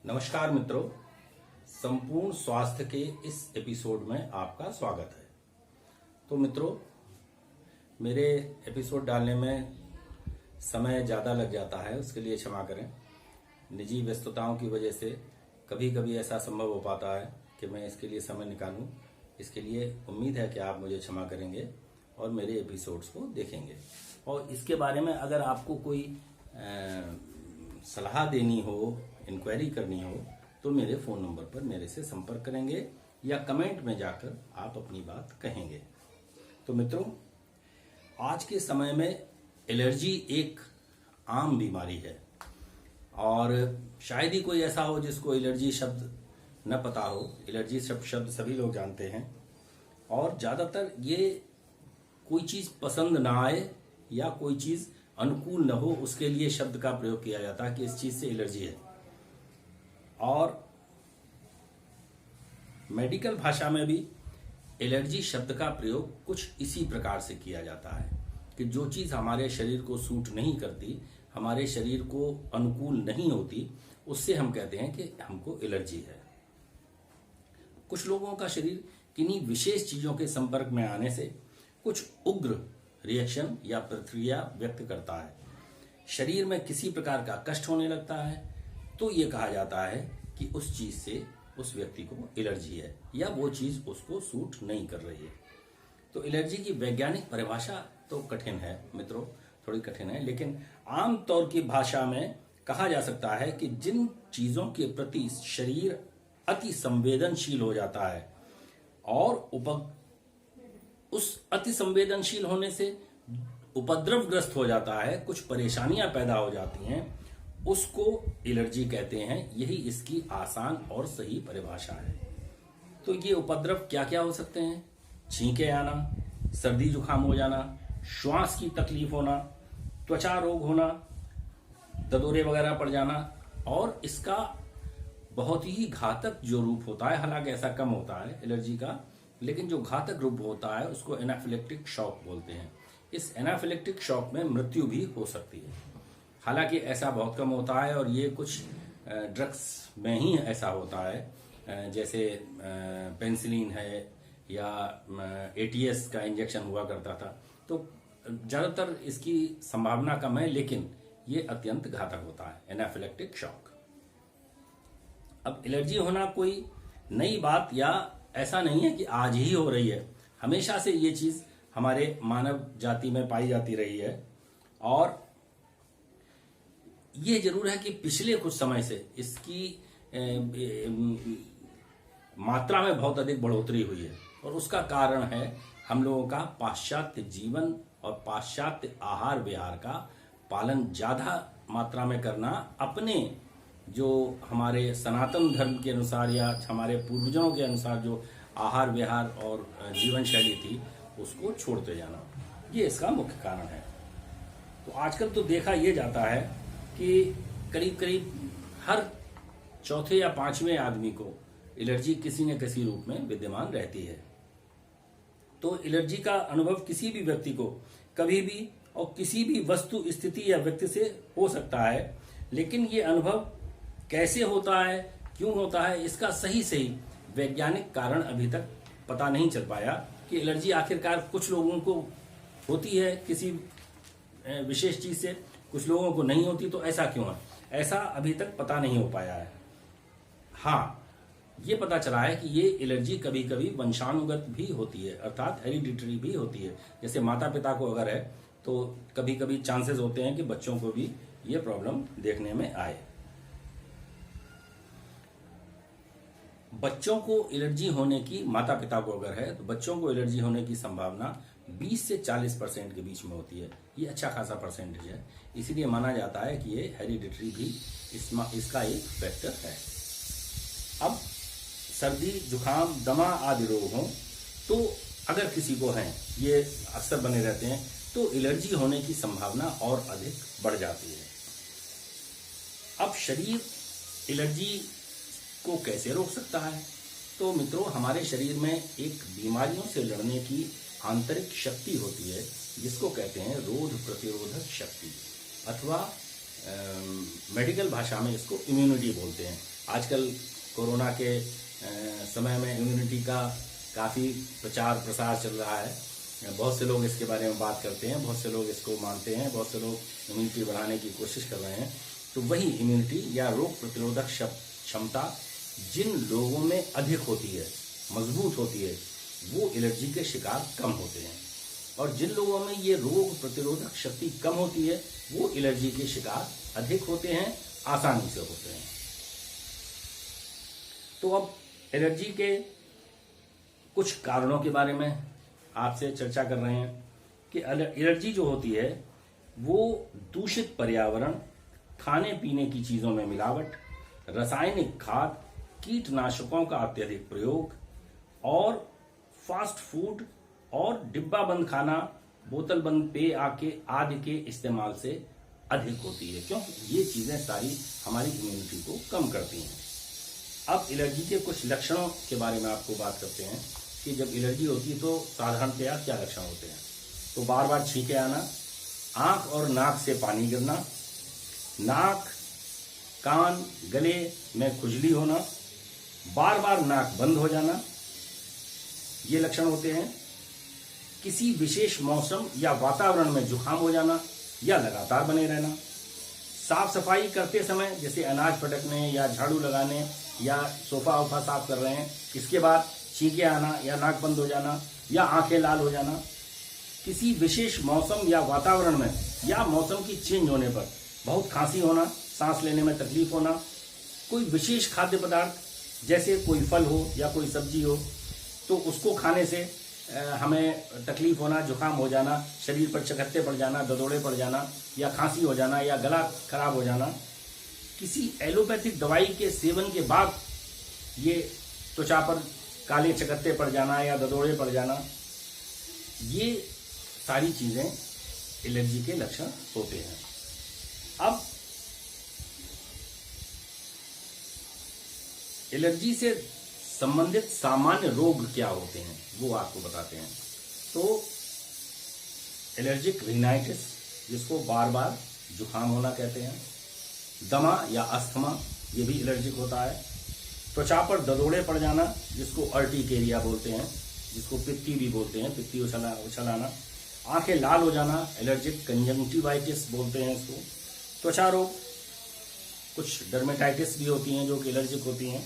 नमस्कार मित्रों, संपूर्ण स्वास्थ्य के इस एपिसोड में आपका स्वागत है। तो मित्रों, मेरे एपिसोड डालने में समय ज़्यादा लग जाता है, उसके लिए क्षमा करें। निजी व्यस्तताओं की वजह से कभी कभी ऐसा संभव हो पाता है कि मैं इसके लिए समय निकालूं। इसके लिए उम्मीद है कि आप मुझे क्षमा करेंगे और मेरे एपिसोड्स को देखेंगे। और इसके बारे में अगर आपको कोई सलाह देनी हो, इंक्वायरी करनी हो, तो मेरे फ़ोन नंबर पर मेरे से संपर्क करेंगे या कमेंट में जाकर आप अपनी बात कहेंगे। तो मित्रों, आज के समय में एलर्जी एक आम बीमारी है और शायद ही कोई ऐसा हो जिसको एलर्जी शब्द न पता हो। एलर्जी शब्द सभी लोग जानते हैं और ज़्यादातर ये कोई चीज़ पसंद ना आए या कोई चीज़ अनुकूल न हो, उसके लिए शब्द का प्रयोग किया जाता है कि इस चीज़ से एलर्जी है। और मेडिकल भाषा में भी एलर्जी शब्द का प्रयोग कुछ इसी प्रकार से किया जाता है कि जो चीज़ हमारे शरीर को सूट नहीं करती, हमारे शरीर को अनुकूल नहीं होती, उससे हम कहते हैं कि हमको एलर्जी है। कुछ लोगों का शरीर किन्हीं विशेष चीज़ों के संपर्क में आने से कुछ उग्र रिएक्शन या प्रतिक्रिया व्यक्त करता है। शरीर में किसी प्रकार का कष्ट होने लगता है तो ये कहा जाता है कि उस चीज़ से उस व्यक्ति को एलर्जी है या वो चीज़ उसको सूट नहीं कर रही है। तो एलर्जी की वैज्ञानिक परिभाषा तो कठिन है मित्रों, थोड़ी कठिन है, लेकिन आम तौर की भाषा में कहा जा सकता है कि जिन चीज़ों के प्रति शरीर अति संवेदनशील हो जाता है और उस अति संवेदनशील होने से उपद्रवग्रस्त हो जाता है, कुछ परेशानियां पैदा हो जाती हैं, उसको एलर्जी कहते हैं। यही इसकी आसान और सही परिभाषा है। तो ये उपद्रव क्या क्या हो सकते हैं? छींके आना, सर्दी जुकाम हो जाना, श्वास की तकलीफ होना, त्वचा रोग होना, ददोरे वगैरह पड़ जाना, और इसका बहुत ही घातक जो रूप होता है, हालांकि ऐसा कम होता है एलर्जी का, लेकिन जो घातक रूप होता है उसको एनाफिलेक्टिक शॉक बोलते हैं। इस एनाफिलेक्टिक शॉक में मृत्यु भी हो सकती है। हालांकि ऐसा बहुत कम होता है और ये कुछ ड्रग्स में ही ऐसा होता है, जैसे पेनिसिलिन है या एटीएस का इंजेक्शन हुआ करता था। तो ज़्यादातर इसकी संभावना कम है, लेकिन ये अत्यंत घातक होता है, एनाफिलेक्टिक शॉक। अब एलर्जी होना कोई नई बात या ऐसा नहीं है कि आज ही हो रही है। हमेशा से ये चीज़ हमारे मानव जाति में पाई जाती रही है और ये जरूर है कि पिछले कुछ समय से इसकी मात्रा में बहुत अधिक बढ़ोतरी हुई है और उसका कारण है हम लोगों का पाश्चात्य जीवन और पाश्चात्य आहार विहार का पालन ज़्यादा मात्रा में करना, अपने जो हमारे सनातन धर्म के अनुसार या हमारे पूर्वजों के अनुसार जो आहार विहार और जीवन शैली थी उसको छोड़ते जाना, ये इसका मुख्य कारण है। तो आजकल तो देखा ये जाता है कि करीब करीब हर चौथे या पांचवें आदमी को एलर्जी किसी न किसी रूप में विद्यमान रहती है। तो एलर्जी का अनुभव किसी भी व्यक्ति को कभी भी और किसी भी वस्तु, स्थिति या व्यक्ति से हो सकता है, लेकिन ये अनुभव कैसे होता है, क्यों होता है, इसका सही वैज्ञानिक कारण अभी तक पता नहीं चल पाया कि एलर्जी आखिरकार कुछ लोगों को होती है किसी विशेष चीज से, कुछ लोगों को नहीं होती। तो ऐसा क्यों है, ऐसा अभी तक पता नहीं हो पाया है। हाँ, ये पता चला है कि ये एलर्जी कभी कभी वंशानुगत भी होती है, अर्थात हेरिडिटरी भी होती है। जैसे माता पिता को अगर है तो कभी कभी चांसेस होते हैं कि बच्चों को भी ये प्रॉब्लम देखने में आए। बच्चों को एलर्जी होने की, माता पिता को अगर है तो बच्चों को एलर्जी होने की संभावना 20 से 40% के बीच में होती है। ये अच्छा खासा परसेंटेज है, इसीलिए माना जाता है कि ये हेरिडिटरी भी इसका एक फैक्टर है। अब सर्दी जुकाम दमा आदि रोग हों तो अगर किसी को हैं, ये अक्सर बने रहते हैं, तो एलर्जी होने की संभावना और अधिक बढ़ जाती है। अब शरीर एलर्जी को कैसे रोक सकता है? तो मित्रों, हमारे शरीर में एक बीमारियों से लड़ने की आंतरिक शक्ति होती है जिसको कहते हैं रोग प्रतिरोधक शक्ति, अथवा मेडिकल भाषा में इसको इम्यूनिटी बोलते हैं। आजकल कोरोना के समय में इम्यूनिटी का काफ़ी प्रचार प्रसार चल रहा है। बहुत से लोग इसके बारे में बात करते हैं, बहुत से लोग इसको मानते हैं, बहुत से लोग इम्यूनिटी बढ़ाने की कोशिश कर रहे हैं। तो वही इम्यूनिटी या रोग प्रतिरोधक क्षमता जिन लोगों में अधिक होती है, मजबूत होती है, वो एलर्जी के शिकार कम होते हैं, और जिन लोगों में ये रोग प्रतिरोधक शक्ति कम होती है वो एलर्जी के शिकार अधिक होते हैं, आसानी से होते हैं। तो अब एलर्जी के कुछ कारणों के बारे में आपसे चर्चा कर रहे हैं कि एलर्जी जो होती है वो दूषित पर्यावरण, खाने पीने की चीजों में मिलावट, रासायनिक खाद, कीटनाशकों का अत्यधिक प्रयोग और फास्ट फूड और डिब्बा बंद खाना, बोतल बंद पेय आदि के इस्तेमाल से अधिक होती है। क्यों? ये चीजें सारी हमारी इम्यूनिटी को कम करती हैं। अब एलर्जी के कुछ लक्षणों के बारे में आपको बात करते हैं कि जब एलर्जी होती है तो साधारणतया क्या लक्षण होते हैं। तो बार बार छींके आना, आंख और नाक से पानी गिरना, नाक, कान, गले में खुजली होना, बार बार नाक बंद हो जाना, ये लक्षण होते हैं। किसी विशेष मौसम या वातावरण में जुकाम हो जाना या लगातार बने रहना, साफ सफाई करते समय जैसे अनाज फटकने या झाड़ू लगाने या सोफा वोफा साफ कर रहे हैं, इसके बाद छींके आना या नाक बंद हो जाना या आंखें लाल हो जाना, किसी विशेष मौसम या वातावरण में या मौसम की चेंज होने पर बहुत खांसी होना, सांस लेने में तकलीफ होना, कोई विशेष खाद्य पदार्थ जैसे कोई फल हो या कोई सब्जी हो तो उसको खाने से हमें तकलीफ होना, जुकाम हो जाना, शरीर पर चकत्ते पड़ जाना, ददोड़े पड़ जाना या खांसी हो जाना या गला खराब हो जाना, किसी एलोपैथिक दवाई के सेवन के बाद ये त्वचा पर काले चकत्ते पड़ जाना या ददोड़े पड़ जाना, ये सारी चीजें एलर्जी के लक्षण होते हैं। अब एलर्जी से संबंधित सामान्य रोग क्या होते हैं वो आपको बताते हैं। तो एलर्जिक रिनाइटिस, जिसको बार बार जुकाम होना कहते हैं, दमा या अस्थमा, ये भी एलर्जिक होता है। त्वचा पर ददोड़े पड़ जाना, जिसको अर्टिकेरिया बोलते हैं, जिसको पित्ती भी बोलते हैं, पित्ती उछलाना। आंखें लाल हो जाना, एलर्जिक कंजंक्टिवाइटिस बोलते हैं इसको। त्वचा रोग, कुछ डर्मेटाइटिस भी होती हैं जो कि एलर्जिक होती हैं।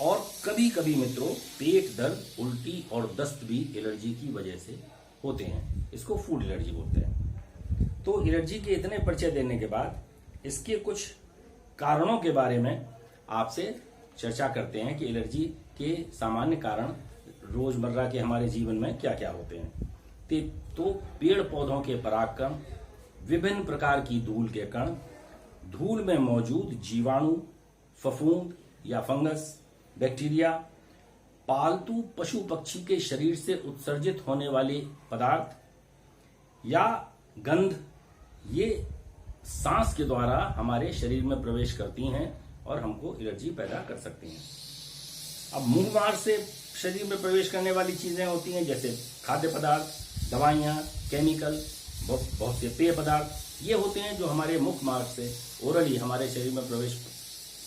और कभी कभी मित्रों पेट दर्द, उल्टी और दस्त भी एलर्जी की वजह से होते हैं, इसको फूड एलर्जी बोलते हैं। तो एलर्जी के इतने परिचय देने के बाद इसके कुछ कारणों के बारे में आपसे चर्चा करते हैं कि एलर्जी के सामान्य कारण रोजमर्रा के हमारे जीवन में क्या क्या होते हैं। तो पेड़ पौधों के परागकण, विभिन्न प्रकार की धूल के कण, धूल में मौजूद जीवाणु, फफूंद या फंगस, बैक्टीरिया, पालतू पशु पक्षी के शरीर से उत्सर्जित होने वाले पदार्थ या गंध, ये सांस के द्वारा हमारे शरीर में प्रवेश करती हैं और हमको एलर्जी पैदा कर सकती हैं। अब मुंह मार से शरीर में प्रवेश करने वाली चीजें होती हैं जैसे खाद्य पदार्थ, दवाइयाँ, केमिकल, बहुत से पेय पदार्थ, ये होते हैं जो हमारे मुख मार्ग से ओरली हमारे शरीर में प्रवेश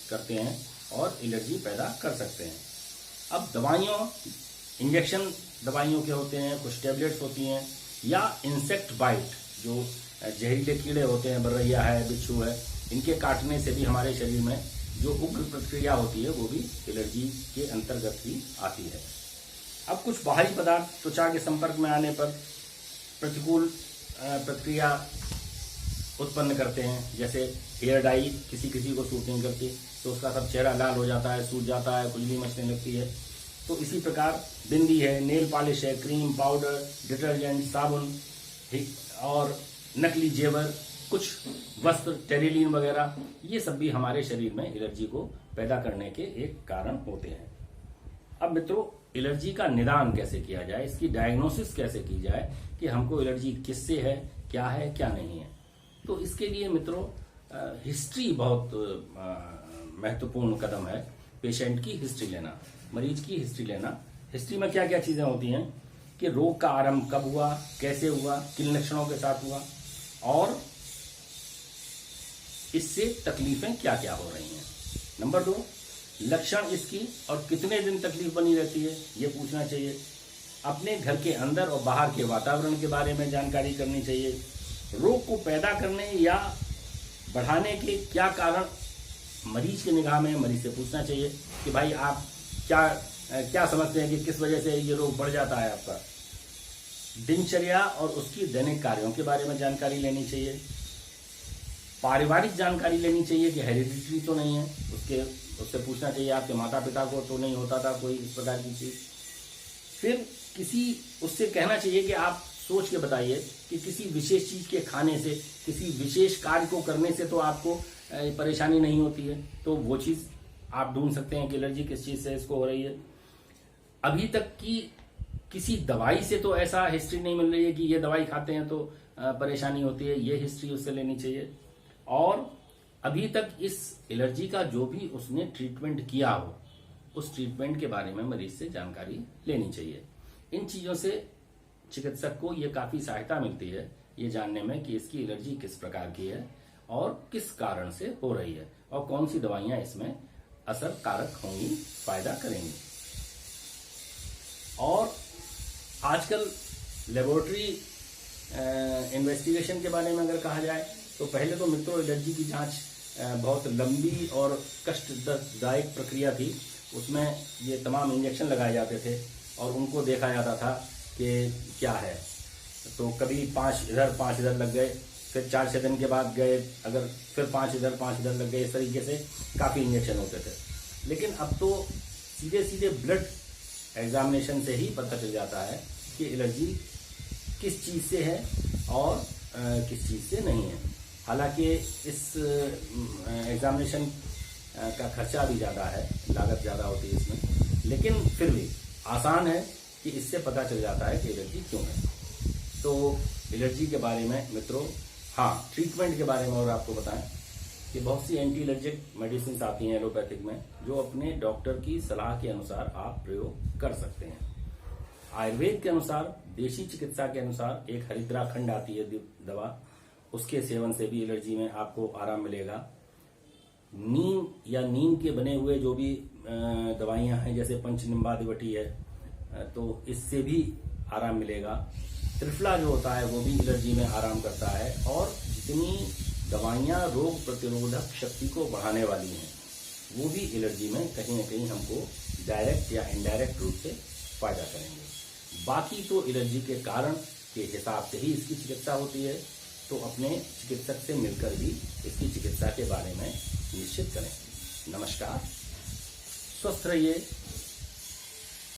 करते हैं और एलर्जी पैदा कर सकते हैं। अब दवाइयों, इंजेक्शन दवाइयों के होते हैं, कुछ टेबलेट्स होती हैं, या इंसेक्ट बाइट, जो जहरीले कीड़े होते हैं, बर्रैया है, बिच्छू है, इनके काटने से भी हमारे शरीर में जो उग्र प्रतिक्रिया होती है वो भी एलर्जी के अंतर्गत ही आती है। अब कुछ बाहरी पदार्थ त्वचा के संपर्क में आने पर प्रतिकूल प्रतिक्रिया उत्पन्न करते हैं, जैसे हेयर डाई किसी किसी को सूट नहीं करती तो उसका सब चेहरा लाल हो जाता है, सूज जाता है, खुजली मचने लगती है। तो इसी प्रकार बिंदी है, नेल पॉलिश है, क्रीम, पाउडर, डिटर्जेंट, साबुन और नकली जेवर, कुछ वस्त्र, टेरिलीन वगैरह, ये सब भी हमारे शरीर में एलर्जी को पैदा करने के एक कारण होते हैं। अब मित्रों, एलर्जी का निदान कैसे किया जाए, इसकी डायग्नोसिस कैसे की जाए कि हमको एलर्जी किससे है, क्या नहीं है। तो इसके लिए मित्रों हिस्ट्री बहुत महत्वपूर्ण कदम है। पेशेंट की हिस्ट्री लेना, मरीज की हिस्ट्री लेना। हिस्ट्री में क्या क्या चीजें होती हैं कि रोग का आरंभ कब हुआ, कैसे हुआ, किन लक्षणों के साथ हुआ और इससे तकलीफें क्या क्या हो रही हैं। नंबर 2, लक्षण इसकी और कितने दिन तकलीफ बनी रहती है ये पूछना चाहिए। अपने घर के अंदर और बाहर के वातावरण के बारे में जानकारी करनी चाहिए। रोग को पैदा करने या बढ़ाने के क्या कारण मरीज की निगाह में मरीज से पूछना चाहिए कि भाई आप क्या समझते हैं कि किस वजह से ये रोग बढ़ जाता है आपका। दिनचर्या और उसकी दैनिक कार्यों के बारे में जानकारी लेनी चाहिए। पारिवारिक जानकारी लेनी चाहिए कि हेरिडिटरी तो नहीं है, उससे पूछना चाहिए आपके माता पिता को तो नहीं होता था कोई इस प्रकार की चीज़। फिर उससे कहना चाहिए कि आप सोच के बताइए कि किसी विशेष चीज़ के खाने से, किसी विशेष कार्य को करने से तो आपको परेशानी नहीं होती है, तो वो चीज़ आप ढूंढ सकते हैं कि एलर्जी किस चीज़ से इसको हो रही है। अभी तक की किसी दवाई से तो ऐसा हिस्ट्री नहीं मिल रही है कि ये दवाई खाते हैं तो परेशानी होती है, ये हिस्ट्री उससे लेनी चाहिए। और अभी तक इस एलर्जी का जो भी उसने ट्रीटमेंट किया हो उस ट्रीटमेंट के बारे में मरीज से जानकारी लेनी चाहिए। इन चीज़ों से चिकित्सक को ये काफ़ी सहायता मिलती है ये जानने में कि इसकी एलर्जी किस प्रकार की है और किस कारण से हो रही है और कौन सी दवाइयाँ इसमें असरकारक होंगी, फायदा करेंगी। और आजकल लेबोरेटरी इन्वेस्टिगेशन के बारे में अगर कहा जाए तो पहले तो मित्रों एलर्जी की जांच बहुत लंबी और कष्टदायक प्रक्रिया थी। उसमें ये तमाम इंजेक्शन लगाए जाते थे और उनको देखा जाता था कि क्या है, तो कभी 5 इधर लग गए, फिर 4-6 दिन के बाद गए, अगर फिर 5 इधर लग गए, इस तरीके से काफ़ी इंजेक्शन होते थे। लेकिन अब तो सीधे ब्लड एग्जामिनेशन से ही पता चल जाता है कि एलर्जी किस चीज़ से है और किस चीज़ से नहीं है। हालांकि इस एग्जामिनेशन का खर्चा भी ज़्यादा है, लागत ज़्यादा होती है इसमें, लेकिन फिर भी आसान है कि इससे पता चल जाता है कि एलर्जी क्यों है। तो एलर्जी के बारे में मित्रों, हाँ, ट्रीटमेंट के बारे में और आपको बताएं कि बहुत सी एंटी एलर्जिक मेडिसिन आती हैं एलोपैथिक में जो अपने डॉक्टर की सलाह के अनुसार आप प्रयोग कर सकते हैं। आयुर्वेद के अनुसार, देशी चिकित्सा के अनुसार एक हरिद्रा खंड आती है दवा, उसके सेवन से भी एलर्जी में आपको आराम मिलेगा। नीम या नीम के बने हुए जो भी दवाइयाँ हैं जैसे पंचनिम्बादिवटी है तो इससे भी आराम मिलेगा। त्रिफला जो होता है वो भी एलर्जी में आराम करता है। और जितनी दवाइयाँ रोग प्रतिरोधक शक्ति को बढ़ाने वाली हैं वो भी एलर्जी में कहीं ना कहीं हमको डायरेक्ट या इनडायरेक्ट रूप से फायदा करेंगे। बाकी तो एलर्जी के कारण के हिसाब से ही इसकी चिकित्सा होती है, तो अपने चिकित्सक से मिलकर भी इसकी चिकित्सा के बारे में निश्चित करें। नमस्कार, स्वस्थ रहिए,